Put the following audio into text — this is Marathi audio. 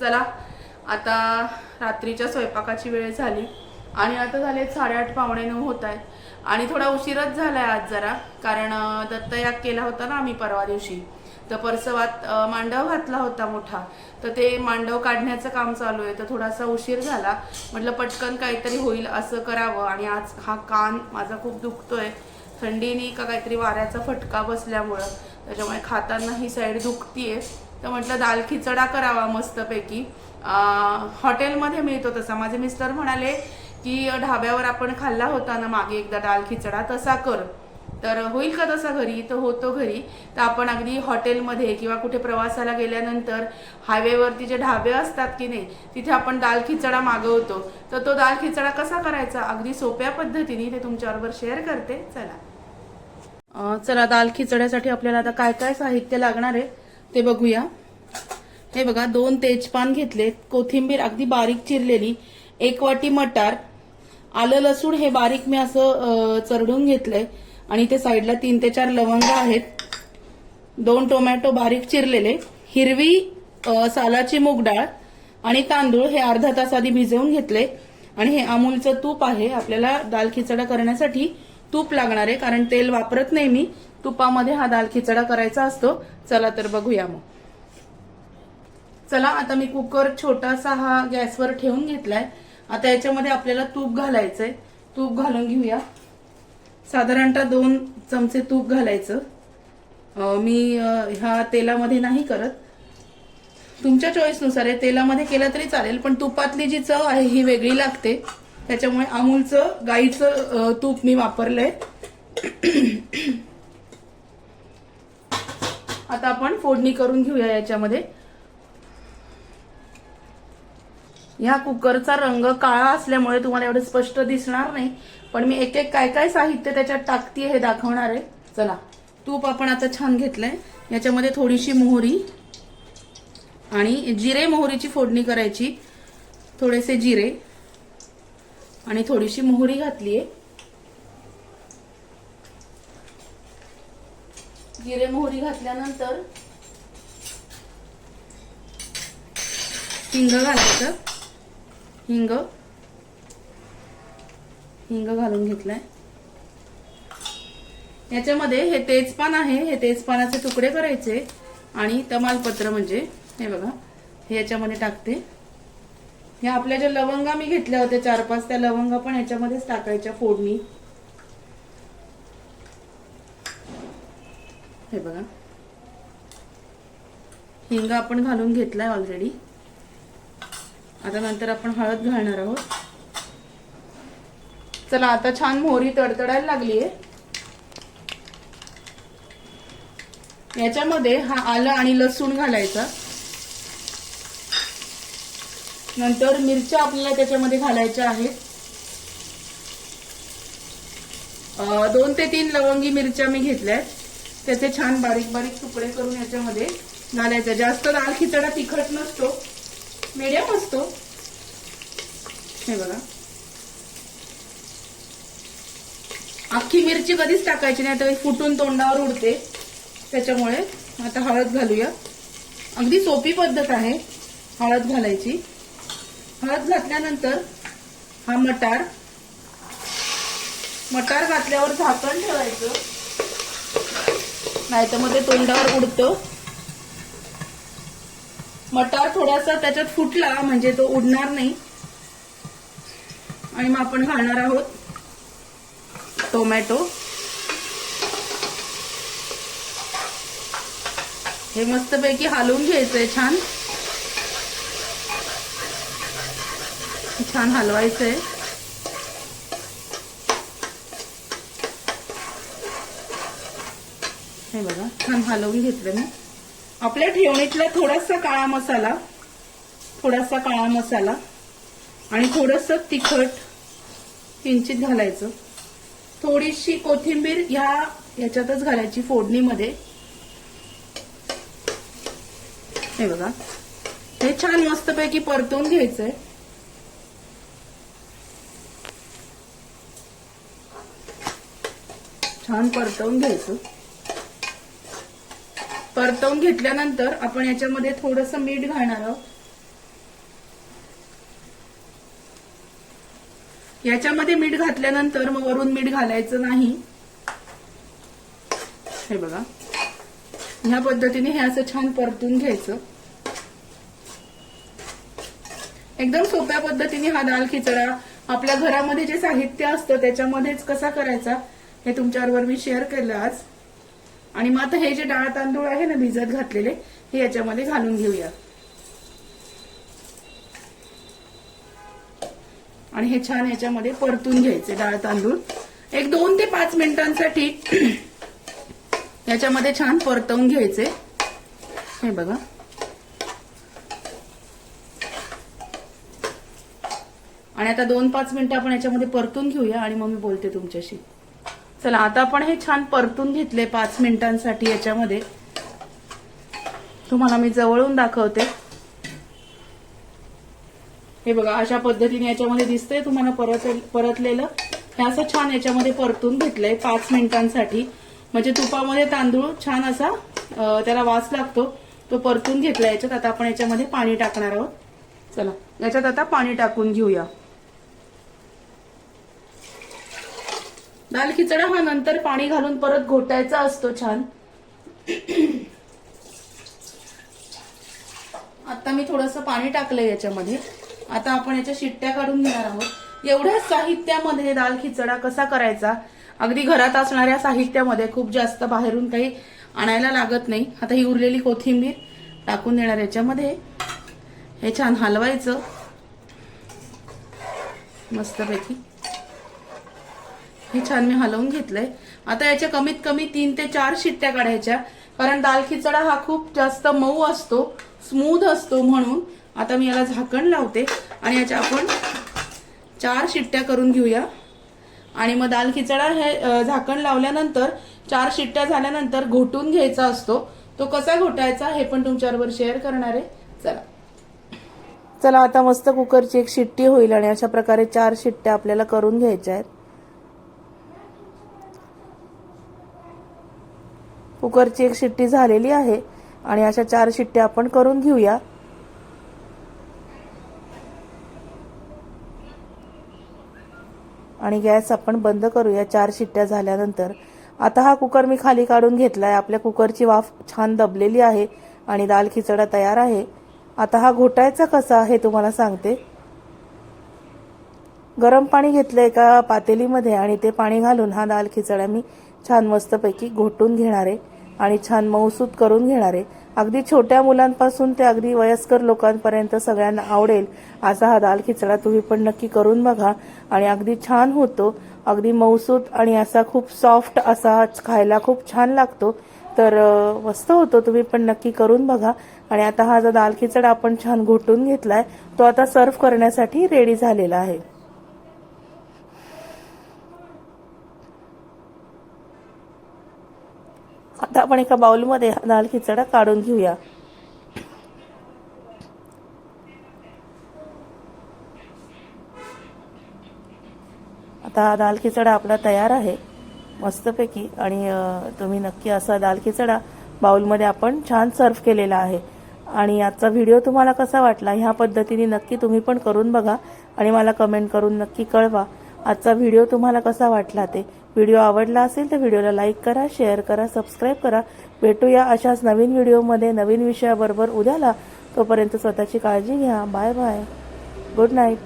चला आता रात्रीच्या स्वयंपाकाची वेळ झाली आणि आता झाले 8:30 पावणे 9 होत आहेत आणि थोडा उशीरच झालाय आज जरा, कारण दत्तयाग केला होता ना आम्ही परवा दिवशी. तर परसवात मांडव घातला होता मोठा, तर ते मांडव काढण्याचं काम चालू आहे. तर थोडासा उशीर झाला, म्हटलं पटकन काहीतरी होईल असं करावं. आणि आज हा कान माझा खूप दुखतोय, थंडीने का काहीतरी वाऱ्याचा फटका बसल्यामुळं, त्याच्यामुळे खाताना ही साईड दुखतीये. तर म्हटलं दाल खिचडा करावा मस्तपैकी. हॉटेलमध्ये मिळतो तसा. माझे मिस्टर म्हणाले की ढाब्यावर आपण खाल्ला होता ना मागे एकदा दाल खिचडा, तसा कर. तर होईल का तसा घरी? तर होतो घरी. तर आपण अगदी हॉटेलमध्ये किंवा कुठे प्रवासाला गेल्यानंतर हायवेवरती जे ढाबे असतात की नाही, तिथे आपण दाल खिचडा मागवतो. तर तो दाल खिचडा कसा करायचा अगदी सोप्या पद्धतीने ते तुमच्याबरोबर शेअर करते. चला दाल खिचड्यासाठी आपल्याला आता काय काय साहित्य लागणार आहे ते बघूया. हे बघा, 2 तेजपान घेतले, कोथिंबीर अगदी बारीक चिरलेली, 1 वाटी मटार, आलं लसूण हे बारीक मी असं चरडून घेतलंय, आणि ते साईडला 3 ते 4 लवंग आहेत, 2 टोमॅटो बारीक चिरलेले, हिरवी सालाची मूग डाळ आणि तांदूळ हे अर्धा तास आधी भिजवून घेतले. आणि हे अमूलचं तूप आहे. आपल्याला दाल खिचडा करण्यासाठी तूप लागणार आहे, कारण तेल वापरत नाही मी. तुपामध्ये हा दाल खिचडा करायचा असतो. चला तर बघूया मग. चला आता मी कुकर छोटासा हा गॅसवर ठेवून घेतलाय. आता याच्यामध्ये आपल्याला तूप घालायचंय. तूप घालून घेऊया. साधारणतः 2 चमचे तूप घालायचं. मी ह्या तेलामध्ये नाही करत, तुमच्या चॉईसनुसार आहे. तेलामध्ये केलं तरी चालेल, पण तुपातली जी चव आहे ही वेगळी लागते. त्याच्यामुळे अमूलचं गाईचं तूप मी वापरलंय. आता आपण फोडणी करून घेऊया याच्यामध्ये. ह्या कुकरचा रंग काळा असल्यामुळे तुम्हाला एवढं स्पष्ट दिसणार नाही, पण मी एक एक काय काय साहित्य त्याच्यात टाकते हे दाखवणार आहे. चला, तूप आपण आता छान घेतलंय. याच्यामध्ये थोडीशी मोहरी आणि जिरे मोहरीची फोडणी करायची. थोडेसे जिरे आणि थोडीशी मोहरी घातलीये. जिरे मोहरी घातल्यानंतर हिंग घालायचं. हिंग घालून घेतलाय. याच्यामध्ये हे तेजपान आहे, हे तेजपानाचे तुकडे करायचे आणि तमालपत्र म्हणजे हे बघा हे याच्यामध्ये टाकते. ह्या आपल्या ज्या लवंगा मी घेतल्या होत्या 4-5, त्या लवंगा पण याच्यामध्येच टाकायच्या फोडणी. हे बघा, हिंग आपण घालून घेतलाय ऑलरेडी. आता नंतर आपण हळद घालणार आहोत. चला, आता छान मोहरी तडतडायला लागलीये. याच्यामध्ये हा आलं आणि लसूण घालायचा. नंतर मिरच्या आपल्याला त्याच्यामध्ये घालायच्या आहेत. 2 ते 3 लवंगी मिरच्या मी घेतल्यात. त्याचे छान बारीक बारीक तुकडे करून याच्यामध्ये घालायचे. जास्त दाल खिचडा तिखट नसतो, मीडियम असतो. हे बघा, अख्खी मिरची कधीच टाकायची नाही, तर फुटून तोंडावर उडते. त्याच्यामुळे आता हळद घालूया. अगदी सोपी पद्धत आहे हळद घालायची. हळद घातल्यानंतर हा मटार घातल्यावर झाकण ठेवायचं, नाही तर मग ते तोंडावर उडतं. मटार थोडासा त्याच्यात फुटला म्हणजे तो उडणार नाही. आणि मग आपण घालणार आहोत टोमॅटो. हे मस्तपैकी हलवून घ्यायचंय. छान हलवायचंय. हे बघा, छान हलवून घेतलं मी. आपल्या ठेवणीतला थोडासा काळा मसाला आणि थोडंसं तिखट किंचित घालायचं. थोडीशी कोथिंबीर ह्याच्यातच घालायची फोडणीमध्ये. हे बघा, हे छान मस्तपैकी परतवून घ्यायचंय. छान परतवून घ्यायचं. परतवून घेतल्यानंतर आपण याच्यामध्ये थोडंसं मीठ घालणार आहोत. याच्यामध्ये मीठ घातल्यानंतर मग वरून मीठ घालायचं नाही. हे बघा, ह्या पद्धतीने हे असं छान परतून घ्यायचं. एकदम सोप्या पद्धतीने हा दाल खिचडा आपल्या घरामध्ये जे साहित्य असतं त्याच्यामध्येच कसा करायचा हे तुमच्याबरोबर मी शेअर केलं आज. आणि मग आता हे जे डाळ तांदूळ आहे ना भिजत घातलेले, हे याच्यामध्ये घालून घेऊया. आणि हे छान याच्यामध्ये परतून घ्यायचे डाळ तांदूळ. एक 2 ते 5 मिनिटांसाठी याच्यामध्ये छान परतवून घ्यायचे. हे बघा, आणि आता 2-5 मिनिटं आपण याच्यामध्ये परतून घेऊया आणि मग मी बोलते तुमच्याशी. चला, आता आपण हे छान परतून घेतले 5 मिनिटांसाठी. याच्यामध्ये तुम्हाला मी जवळून दाखवते. हे बघा, अशा पद्धतीने याच्यामध्ये दिसतंय तुम्हाला परतलेलं. हे असं छान याच्यामध्ये परतून घेतलंय 5 मिनिटांसाठी. म्हणजे तुपामध्ये तांदूळ छान असा त्याला वास लागतो, तो परतून घेतला याच्यात. आता आपण याच्यामध्ये पाणी टाकणार आहोत. चला, याच्यात आता पाणी टाकून घेऊया. दाल खिचडा हा नंतर पाणी घालून परत घोटायचा असतो छान. आता मी थोडंसं पाणी टाकलंय याच्यामध्ये. आता आपण याच्या शिट्ट्या काढून घेणार आहोत. एवढ्या साहित्यामध्ये दाल खिचडा कसा करायचा, अगदी घरात असणाऱ्या साहित्यामध्ये, खूप जास्त बाहेरून काही आणायला लागत नाही. आता ही उरलेली कोथिंबीर टाकून देणार याच्यामध्ये. हे छान हलवायचं मस्तपैकी. हे छान मी हलवून घेतलंय. आता याच्या कमीत कमी 3 ते 4 शिट्ट्या काढायच्या, कारण दाल खिचडा हा खूप जास्त मऊ असतो, स्मूथ असतो. म्हणून आता मी याला झाकण लावते आणि याच्या आपण 4 शिट्ट्या करून घेऊया. आणि मग दाल खिचडा हे झाकण लावल्यानंतर 4 शिट्ट्या झाल्यानंतर घोटून घ्यायचा असतो. तो कसा घोटायचा हे पण तुमच्याबरोबर शेअर करणार आहे. चला, आता मस्त कुकरची एक शिट्टी होईल आणि अशा प्रकारे 4 शिट्ट्या आपल्याला करून घ्यायच्या आहेत. कुकरची एक शिट्टी झालेली आहे आणि अशा 4 शिट्ट्या आपण करून घेऊया. आणि गॅस आपण बंद करूया 4 शिट्ट्या झाल्यानंतर. आता हा कुकर मी खाली काढून घेतलाय. आपल्या कुकरची वाफ छान दबलेली आहे आणि दाल खिचडा तयार आहे. आता हा घोटायचा कसा हे तुम्हाला सांगते. गरम पाणी घेतलं एका पातेलीमध्ये आणि ते पाणी घालून हा दाल खिचडा मी छान मस्तपैकी घोटून घेणार आहे आणि छान मऊसूत करून घेणार आहे. अगदी छोट्या मुलांपासून ते अगदी वयस्कर लोकांपर्यंत सगळ्यांना आवडेल असा हा दाल खिचडा तुम्ही पण नक्की करून बघा. आणि अगदी छान होतो, अगदी मऊसूत आणि असा खूप सॉफ्ट असा, खायला खूप छान लागतो. तर मस्त होतो, तुम्ही पण नक्की करून बघा. आणि आता हा जो दाल खिचडा आपण छान घोटून घेतलाय तो आता सर्व्ह करण्यासाठी रेडी झालेला आहे. आता आपण एका बाउलमध्ये दाल खिचडा काढून घेऊया. आता हा दाल खिचडा आपला तयार आहे मस्तपैकी. आणि तुम्ही नक्की असा दाल खिचडा बाउलमध्ये आपण छान सर्व्ह केलेला आहे. आणि आजचा व्हिडिओ तुम्हाला कसा वाटला, ह्या पद्धतीने नक्की तुम्ही पण करून बघा आणि मला कमेंट करून नक्की कळवा आजचा व्हिडिओ तुम्हाला कसा वाटला ते. व्हिडिओ आवडला असेल तर व्हिडिओला लाईक करा, शेअर करा, सबस्क्राईब करा. भेटूया अशाच नवीन व्हिडिओमध्ये नवीन विषयाबरोबर उद्याला. तोपर्यंत स्वतःची काळजी घ्या. Bye bye. Good night.